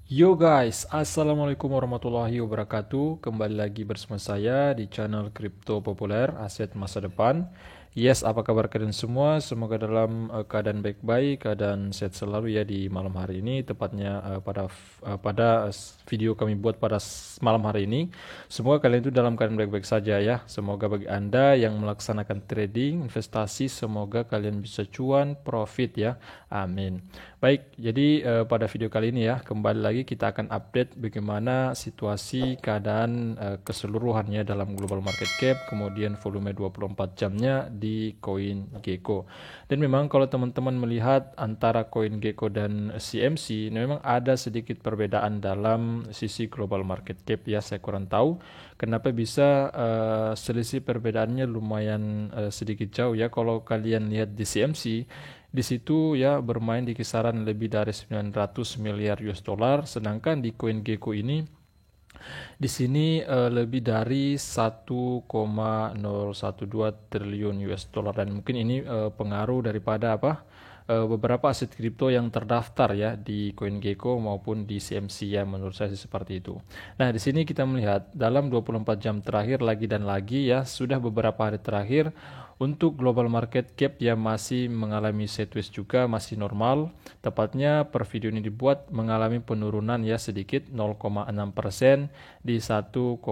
Yo guys, Assalamualaikum warahmatullahi wabarakatuh. Kembali lagi bersama saya di channel Kripto Populer, Aset Masa Depan. Yes, apa kabar kalian semua? Semoga dalam keadaan baik-baik, keadaan sehat selalu ya di malam hari ini. Tepatnya pada video kami buat pada malam hari ini. Semoga kalian itu dalam keadaan baik-baik saja ya. Semoga bagi Anda yang melaksanakan trading, investasi, semoga kalian bisa cuan, profit ya. Amin. Baik, jadi pada video kali ini ya, kembali lagi kita akan update bagaimana situasi keadaan keseluruhannya dalam global market cap, kemudian volume 24 jamnya di koin Gecko. Dan memang kalau teman-teman melihat antara koin Gecko dan CMC, memang ada sedikit perbedaan dalam sisi global market cap ya, saya kurang tahu kenapa bisa selisih perbedaannya lumayan sedikit jauh ya. Kalau kalian lihat di CMC, di situ ya bermain di kisaran lebih dari 900 miliar US dollar, sedangkan di koin Gecko ini di sini lebih dari 1,012 triliun US dollar, dan mungkin ini pengaruh daripada beberapa aset kripto yang terdaftar ya di CoinGecko maupun di CMC ya, menurut saya sih seperti itu. Nah, di sini kita melihat dalam 24 jam terakhir lagi dan lagi ya, sudah beberapa hari terakhir untuk global market cap ya masih mengalami sideways juga, masih normal. Tepatnya per video ini dibuat mengalami penurunan ya sedikit 0,6% di 1,012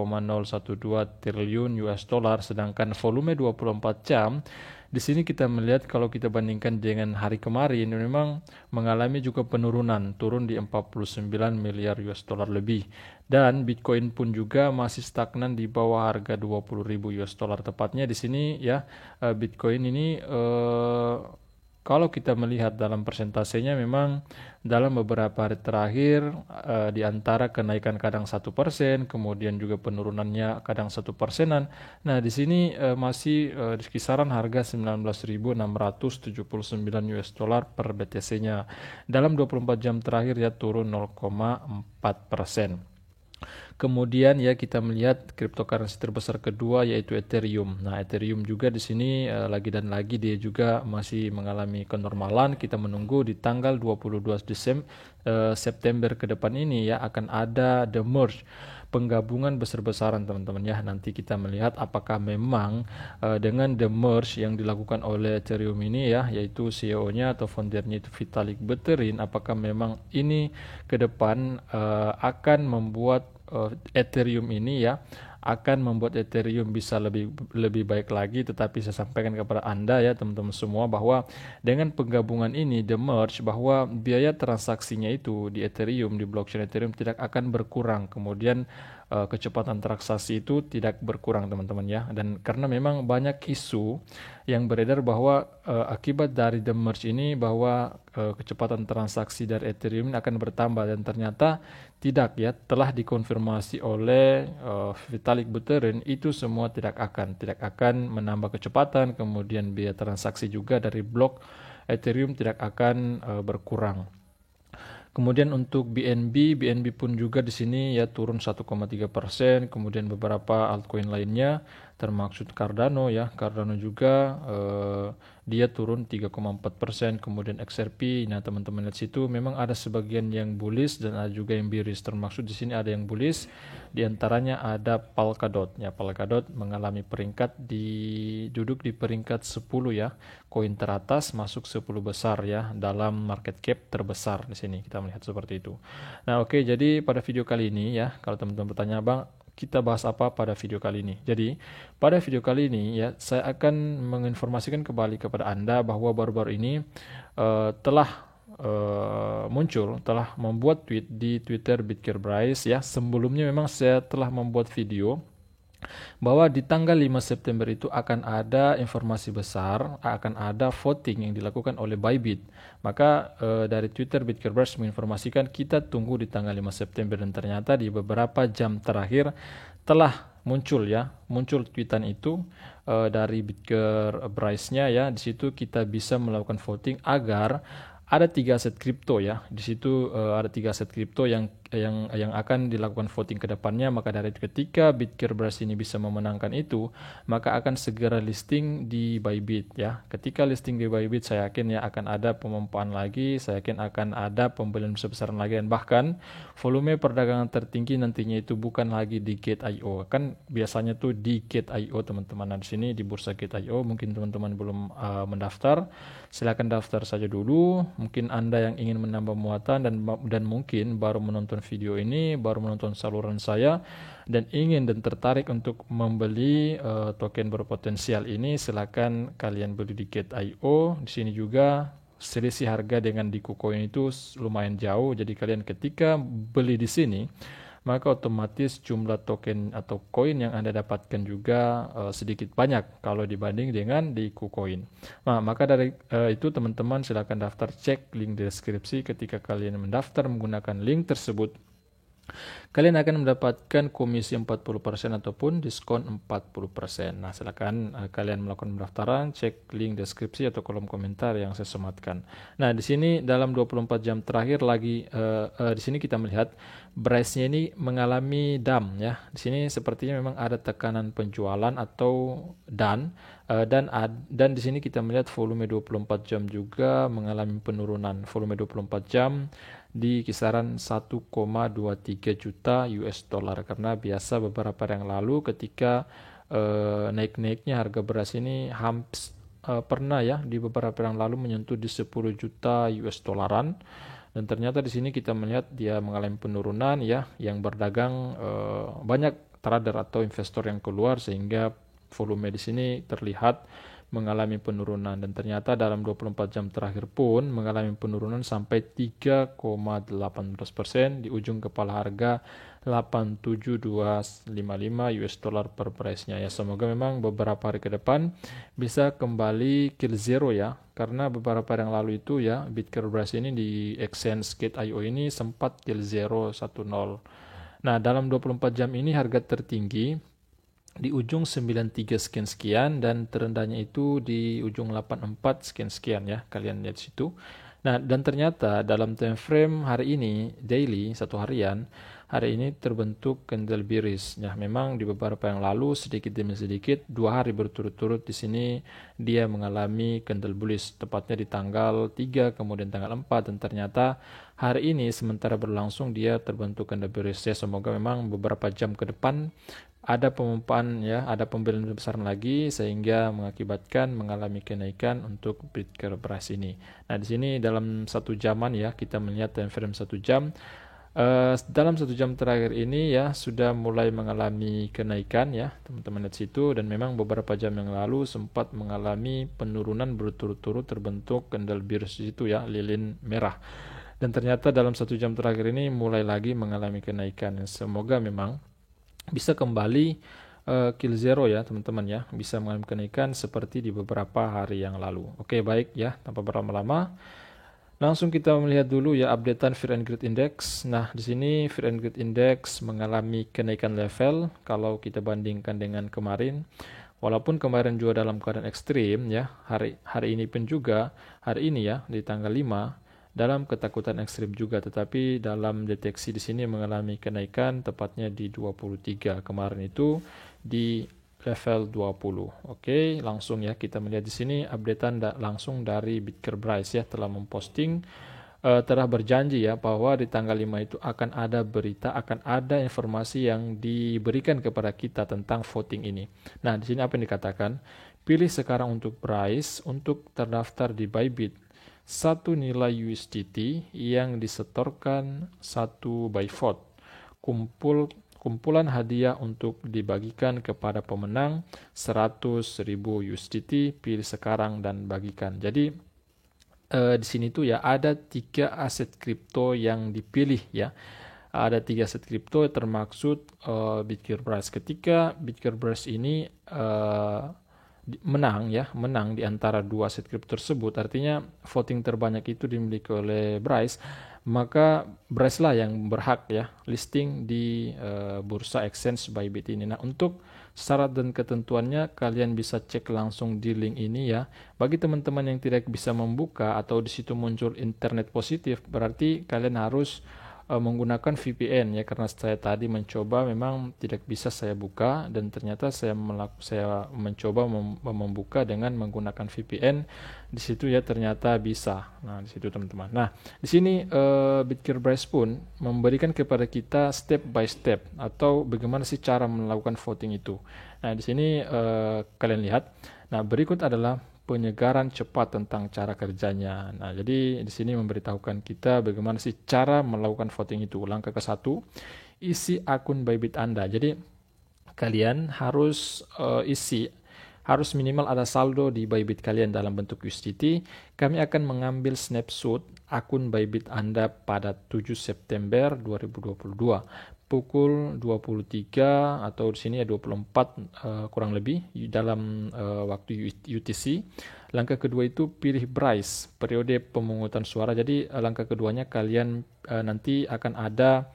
triliun US dollar, sedangkan volume 24 jam di sini kita melihat kalau kita bandingkan dengan hari kemarin memang mengalami juga penurunan, turun di 49 miliar US dollar lebih. Dan Bitcoin pun juga masih stagnan di bawah harga 20.000 US dollar tepatnya di sini ya. Bitcoin ini kalau kita melihat dalam persentasenya memang dalam beberapa hari terakhir di antara kenaikan kadang 1%, kemudian juga penurunannya kadang 1%-an. Nah, di sini masih di kisaran harga 19.679 US dollar per BTC-nya. Dalam 24 jam terakhir ya turun 0,4%. Kemudian ya kita melihat cryptocurrency terbesar kedua yaitu Ethereum. Nah, Ethereum juga di sini lagi dan lagi dia juga masih mengalami kenormalan. Kita menunggu di tanggal 22 September ke depan ini ya akan ada the merge, penggabungan besar-besaran teman-teman ya. Nanti kita melihat apakah memang dengan the merge yang dilakukan oleh Ethereum ini ya, yaitu CEO-nya atau foundernya itu Vitalik Buterin, apakah memang ini ke depan akan membuat Ethereum ini ya akan membuat Ethereum bisa lebih baik lagi. Tetapi saya sampaikan kepada Anda ya teman-teman semua bahwa dengan penggabungan ini the merge, bahwa biaya transaksinya itu di Ethereum, di blockchain Ethereum tidak akan berkurang, kemudian kecepatan transaksi itu tidak berkurang teman-teman ya. Dan karena memang banyak isu yang beredar bahwa akibat dari the merge ini bahwa kecepatan transaksi dari Ethereum ini akan bertambah, dan ternyata tidak ya, telah dikonfirmasi oleh Vitalik Buterin itu semua tidak akan menambah kecepatan, kemudian biaya transaksi juga dari blok Ethereum tidak akan berkurang. Kemudian untuk BNB pun juga di sini ya turun 1,3%. Kemudian beberapa altcoin lainnya termasuk Cardano ya, Cardano juga dia turun 3,4%. Kemudian XRP, nah teman-teman lihat situ memang ada sebagian yang bullish dan ada juga yang bearish. Termasuk di sini ada yang bullish, di antaranya ada Polkadot ya. Polkadot mengalami duduk di peringkat 10 ya, koin teratas masuk 10 besar ya dalam market cap terbesar di sini. Kita melihat seperti itu. Nah, oke, jadi pada video kali ini ya, kalau teman-teman bertanya, "Bang, kita bahas apa pada video kali ini?" Jadi, pada video kali ini ya, saya akan menginformasikan kembali kepada Anda bahwa baru-baru ini telah membuat tweet di Twitter Bitgearbrise ya. Sebelumnya memang saya telah membuat video bahwa di tanggal 5 September itu akan ada informasi besar, akan ada voting yang dilakukan oleh Bybit. Maka dari Twitter Bitgearbrise menginformasikan kita tunggu di tanggal 5 September, dan ternyata di beberapa jam terakhir telah muncul tweetan itu dari Bitgearbrise-nya ya. Di situ kita bisa melakukan voting agar ada 3 aset kripto ya. Di situ ada 3 aset kripto yang akan dilakukan voting ke depannya. Maka dari itu ketika Bitgearbest ini bisa memenangkan itu, maka akan segera listing di Bybit ya. Ketika listing di Bybit, saya yakin ya akan ada pemompaan lagi, saya yakin akan ada pembelian besar-besaran lagi, dan bahkan volume perdagangan tertinggi nantinya itu bukan lagi di Gate.io. Kan biasanya tuh di Gate.io teman-teman. Nah, di sini di bursa Gate.io mungkin teman-teman belum mendaftar, silakan daftar saja dulu. Mungkin Anda yang ingin menambah muatan dan mungkin baru menonton video ini, baru menonton saluran saya dan ingin dan tertarik untuk membeli token berpotensial ini, silakan kalian beli di Gate.io. Di sini juga selisih harga dengan di KuCoin itu lumayan jauh. Jadi kalian ketika beli di sini, maka otomatis jumlah token atau koin yang Anda dapatkan juga sedikit banyak kalau dibanding dengan di KuCoin. Nah, maka dari itu teman-teman silakan daftar, cek link di deskripsi. Ketika kalian mendaftar menggunakan link tersebut, kalian akan mendapatkan komisi 40% ataupun diskon 40%. Nah, silakan kalian melakukan pendaftaran, cek link deskripsi atau kolom komentar yang saya sematkan. Nah, di sini dalam 24 jam terakhir lagi di sini kita melihat price-nya ini mengalami dump ya. Di sini sepertinya memang ada tekanan penjualan atau dan di sini kita melihat volume 24 jam juga mengalami penurunan. Volume 24 jam di kisaran 1,23 juta US dollar, karena biasa beberapa yang lalu ketika naik-naiknya harga beras ini pernah ya di beberapa yang lalu menyentuh di 10 juta US dollaran, dan ternyata di sini kita melihat dia mengalami penurunan ya, yang berdagang banyak trader atau investor yang keluar sehingga volume di sini terlihat mengalami penurunan, dan ternyata dalam 24 jam terakhir pun mengalami penurunan sampai 3,18% di ujung kepala harga 87255 US dollar per price-nya ya. Semoga memang beberapa hari ke depan bisa kembali kill zero ya, karena beberapa hari yang lalu itu ya Bitgearbest ini di exchange Gate.io ini sempat kill zero 10. Nah, dalam 24 jam ini harga tertinggi di ujung 93 sekian-sekian dan terendahnya itu di ujung 84 sekian-sekian ya, kalian lihat situ. Nah, dan ternyata dalam time frame hari ini daily, satu harian, hari ini terbentuk candle bearish. Ya, memang di beberapa yang lalu sedikit demi sedikit 2 hari berturut-turut di sini dia mengalami candle bullish, tepatnya di tanggal 3 kemudian tanggal 4, dan ternyata hari ini sementara berlangsung dia terbentuk candle bearish ya. Semoga memang beberapa jam ke depan ada pemompaan ya, ada pembelian besar lagi sehingga mengakibatkan mengalami kenaikan untuk Bitgearbest ini. Nah, di sini dalam 1 jaman ya, kita melihat time frame 1 jam. Dalam 1 jam terakhir ini ya sudah mulai mengalami kenaikan ya, teman-teman lihat situ, dan memang beberapa jam yang lalu sempat mengalami penurunan berturut-turut, terbentuk candle bearish itu ya, lilin merah. Dan ternyata dalam 1 jam terakhir ini mulai lagi mengalami kenaikan. Semoga memang bisa kembali kill zero ya teman-teman ya, bisa mengalami kenaikan seperti di beberapa hari yang lalu. Oke, baik ya, tanpa berlama-lama langsung kita melihat dulu ya updatean Fear and Greed Index. Nah, di sini Fear and Greed Index mengalami kenaikan level kalau kita bandingkan dengan kemarin. Walaupun kemarin juga dalam keadaan ekstrim ya, hari ini pun juga hari ini ya di tanggal 5 dalam ketakutan ekstrim juga, tetapi dalam deteksi di sini mengalami kenaikan tepatnya di 23, kemarin itu di level 20. Oke, langsung ya kita melihat di sini updatean langsung dari Bitgearbest ya, telah memposting telah berjanji ya bahwa di tanggal 5 itu akan ada berita, akan ada informasi yang diberikan kepada kita tentang voting ini. Nah, di sini apa yang dikatakan? Pilih sekarang untuk price untuk terdaftar di Bybit. Satu nilai USDT yang disetorkan 1 by vote. Kumpulan hadiah untuk dibagikan kepada pemenang 100.000 USDT, pilih sekarang dan bagikan. Jadi di sini tuh ya ada 3 aset kripto yang dipilih ya. Ada 3 aset kripto termaksud Bitgearbest. Ketika Bitgearbest ini menang di antara 2 aset kripto tersebut, artinya voting terbanyak itu dimiliki oleh Bryce, maka Bryce lah yang berhak ya listing di bursa exchange Bybit ini. Nah, untuk syarat dan ketentuannya kalian bisa cek langsung di link ini ya. Bagi teman-teman yang tidak bisa membuka atau di situ muncul internet positif, berarti kalian harus menggunakan VPN ya, karena saya tadi mencoba memang tidak bisa saya buka dan ternyata saya mencoba membuka dengan menggunakan VPN di situ ya, ternyata bisa. Nah, di situ teman-teman. Nah, di sini Bitgearbrise pun memberikan kepada kita step by step atau bagaimana sih cara melakukan voting itu. Nah, di sini kalian lihat. Nah, berikut adalah penyegaran cepat tentang cara kerjanya. Nah, jadi di sini memberitahukan kita bagaimana sih cara melakukan voting itu. Langkah ke-1, isi akun Bybit Anda. Jadi kalian harus harus minimal ada saldo di Bybit kalian dalam bentuk USDT. Kami akan mengambil snapshot akun Bybit Anda pada 7 September 2022 pukul 23 atau di sini ya 24 kurang lebih dalam waktu UTC. Langkah kedua itu pilih Bryce, periode pemungutan suara. Jadi langkah keduanya kalian nanti akan ada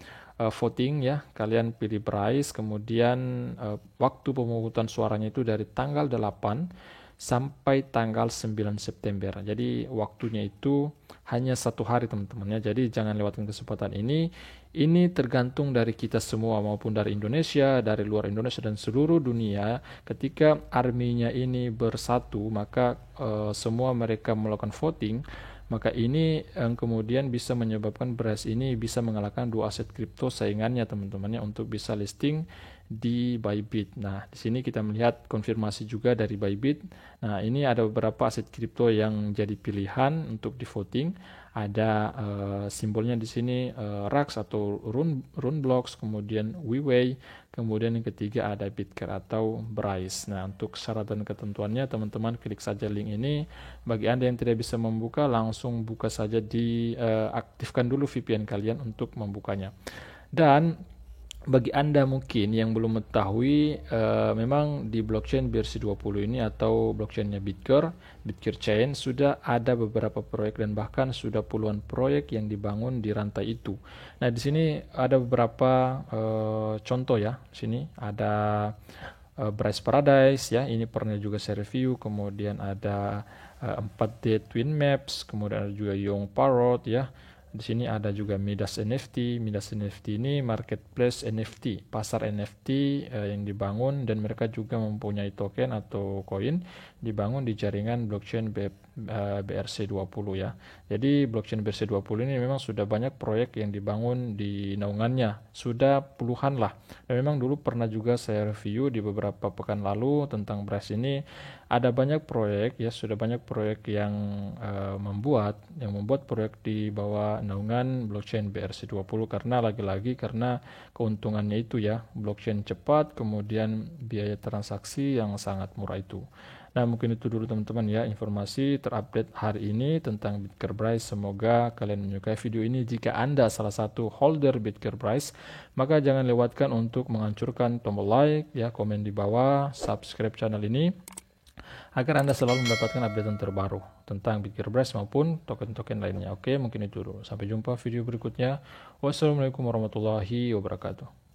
voting ya. Kalian pilih Bryce, kemudian waktu pemungutan suaranya itu dari tanggal 8 sampai tanggal 9 September. Jadi waktunya itu hanya 1 hari teman-teman ya. Jadi jangan lewatkan kesempatan ini. Ini tergantung dari kita semua maupun dari Indonesia, dari luar Indonesia dan seluruh dunia. Ketika arminya ini bersatu, maka semua mereka melakukan voting, maka ini yang kemudian bisa menyebabkan Bryce ini bisa mengalahkan 2 aset kripto saingannya teman-temannya untuk bisa listing di Bybit. Nah, di sini kita melihat konfirmasi juga dari Bybit. Nah, ini ada beberapa aset kripto yang jadi pilihan untuk di voting. Ada simbolnya di sini RAX atau Runblocks, kemudian Weiwei, kemudian yang ketiga ada Bitcar atau Bryce. Nah, untuk syarat dan ketentuannya teman-teman klik saja link ini. Bagi Anda yang tidak bisa membuka, langsung buka saja aktifkan dulu VPN kalian untuk membukanya. Dan bagi Anda mungkin yang belum mengetahui, memang di blockchain BRC20 ini atau blockchainnya Bitgear Chain sudah ada beberapa proyek dan bahkan sudah puluhan proyek yang dibangun di rantai itu. Nah, di sini ada beberapa contoh ya. Di sini ada Bryce Paradise ya, ini pernah juga saya review. Kemudian ada 4D Twin Maps, kemudian ada juga Young Parrot ya. Di sini ada juga Midas NFT. Midas NFT ini marketplace NFT, pasar NFT yang dibangun, dan mereka juga mempunyai token atau koin dibangun di jaringan blockchain BRC20 ya. Jadi blockchain BRC20 ini memang sudah banyak proyek yang dibangun di naungannya, sudah puluhan lah. Dan memang dulu pernah juga saya review di beberapa pekan lalu tentang Bryce ini. Ada banyak proyek ya, sudah banyak proyek yang membuat proyek di bawah naungan blockchain BRC20 karena lagi-lagi karena keuntungannya itu ya, blockchain cepat, kemudian biaya transaksi yang sangat murah itu. Nah, mungkin itu dulu teman-teman ya, informasi terupdate hari ini tentang Bitgearbrise. Semoga kalian menyukai video ini. Jika Anda salah satu holder Bitgearbrise, maka jangan lewatkan untuk menghancurkan tombol like ya, komen di bawah, subscribe channel ini agar Anda selalu mendapatkan update terbaru tentang Bitgearbrise maupun token-token lainnya. Oke, mungkin itu dulu. Sampai jumpa video berikutnya. Wassalamualaikum warahmatullahi wabarakatuh.